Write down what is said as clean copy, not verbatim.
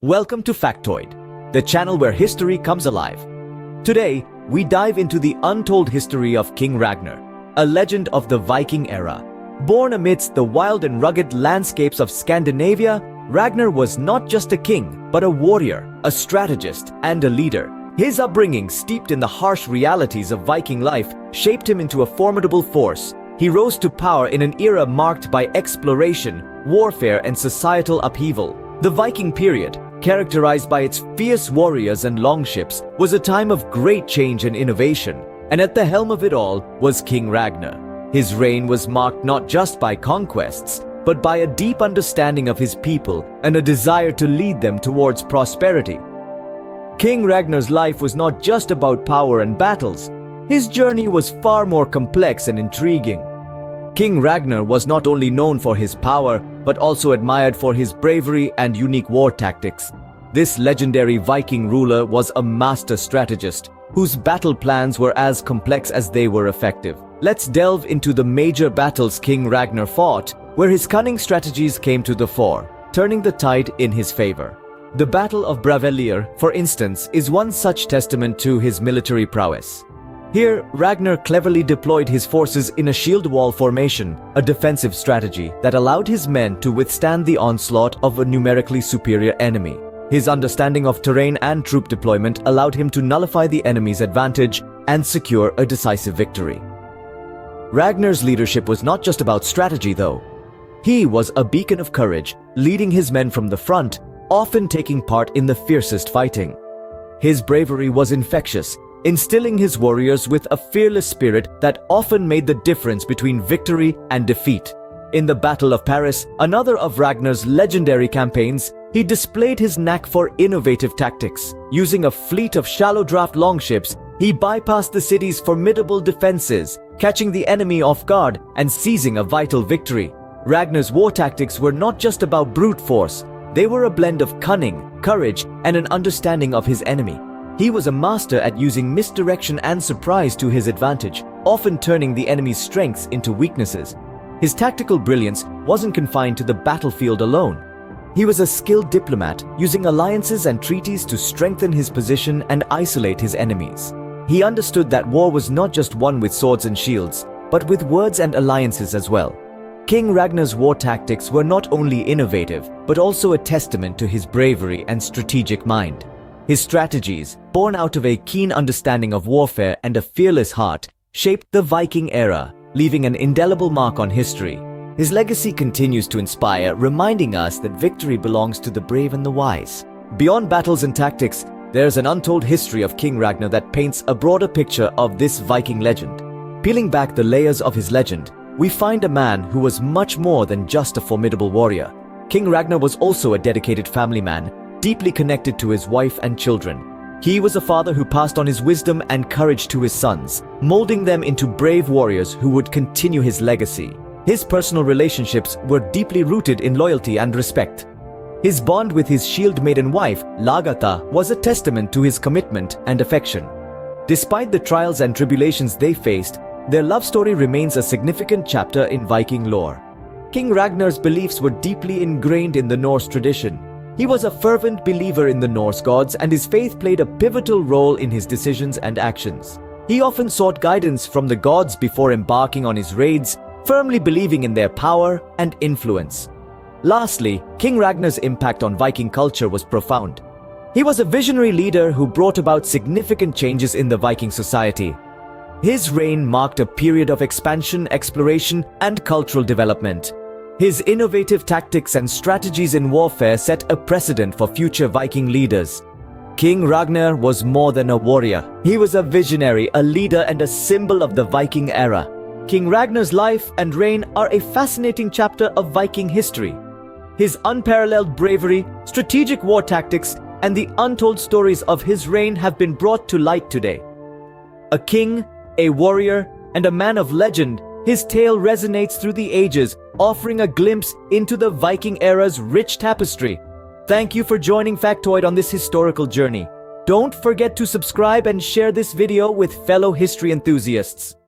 Welcome to Factoid, the channel where history comes alive. Today, we dive into the untold history of King Ragner, a legend of the Viking era. Born amidst the wild and rugged landscapes of Scandinavia, Ragnar was not just a king, but a warrior, a strategist, and a leader. His upbringing, steeped in the harsh realities of Viking life, shaped him into a formidable force. He rose to power in an era marked by exploration, warfare, and societal upheaval. The Viking period, characterized by its fierce warriors and longships, was a time of great change and innovation, and at the helm of it all was King Ragnar. His reign was marked not just by conquests, but by a deep understanding of his people and a desire to lead them towards prosperity. King Ragnar's life was not just about power and battles. His journey was far more complex and intriguing. King Ragnar was not only known for his power, but also admired for his bravery and unique war tactics. This legendary Viking ruler was a master strategist, whose battle plans were as complex as they were effective. Let's delve into the major battles King Ragnar fought, where his cunning strategies came to the fore, turning the tide in his favor. The Battle of Bravery, for instance, is one such testament to his military prowess. Here, Ragnar cleverly deployed his forces in a shield wall formation, a defensive strategy that allowed his men to withstand the onslaught of a numerically superior enemy. His understanding of terrain and troop deployment allowed him to nullify the enemy's advantage and secure a decisive victory. Ragnar's leadership was not just about strategy, though. He was a beacon of courage, leading his men from the front, often taking part in the fiercest fighting. His bravery was infectious, instilling his warriors with a fearless spirit that often made the difference between victory and defeat. In the Battle of Paris, another of Ragnar's legendary campaigns, he displayed his knack for innovative tactics. Using a fleet of shallow-draft longships, he bypassed the city's formidable defenses, catching the enemy off guard and seizing a vital victory. Ragnar's war tactics were not just about brute force. They were a blend of cunning, courage, and an understanding of his enemy. He was a master at using misdirection and surprise to his advantage, often turning the enemy's strengths into weaknesses. His tactical brilliance wasn't confined to the battlefield alone. He was a skilled diplomat, using alliances and treaties to strengthen his position and isolate his enemies. He understood that war was not just won with swords and shields, but with words and alliances as well. King Ragnar's war tactics were not only innovative, but also a testament to his bravery and strategic mind. His strategies, born out of a keen understanding of warfare and a fearless heart, shaped the Viking era, leaving an indelible mark on history. His legacy continues to inspire, reminding us that victory belongs to the brave and the wise. Beyond battles and tactics, there's an untold history of King Ragnar that paints a broader picture of this Viking legend. Peeling back the layers of his legend, we find a man who was much more than just a formidable warrior. King Ragnar was also a dedicated family man, deeply connected to his wife and children. He was a father who passed on his wisdom and courage to his sons, molding them into brave warriors who would continue his legacy. His personal relationships were deeply rooted in loyalty and respect. His bond with his shield-maiden wife, Lagertha, was a testament to his commitment and affection. Despite the trials and tribulations they faced, their love story remains a significant chapter in Viking lore. King Ragnar's beliefs were deeply ingrained in the Norse tradition. He was a fervent believer in the Norse gods, and his faith played a pivotal role in his decisions and actions. He often sought guidance from the gods before embarking on his raids, firmly believing in their power and influence. Lastly, King Ragnar's impact on Viking culture was profound. He was a visionary leader who brought about significant changes in the Viking society. His reign marked a period of expansion, exploration, and cultural development. His innovative tactics and strategies in warfare set a precedent for future Viking leaders. King Ragnar was more than a warrior. He was a visionary, a leader, and a symbol of the Viking era. King Ragnar's life and reign are a fascinating chapter of Viking history. His unparalleled bravery, strategic war tactics, and the untold stories of his reign have been brought to light today. A king, a warrior, and a man of legend, his tale resonates through the ages, offering a glimpse into the Viking era's rich tapestry. Thank you for joining Factoid on this historical journey. Don't forget to subscribe and share this video with fellow history enthusiasts.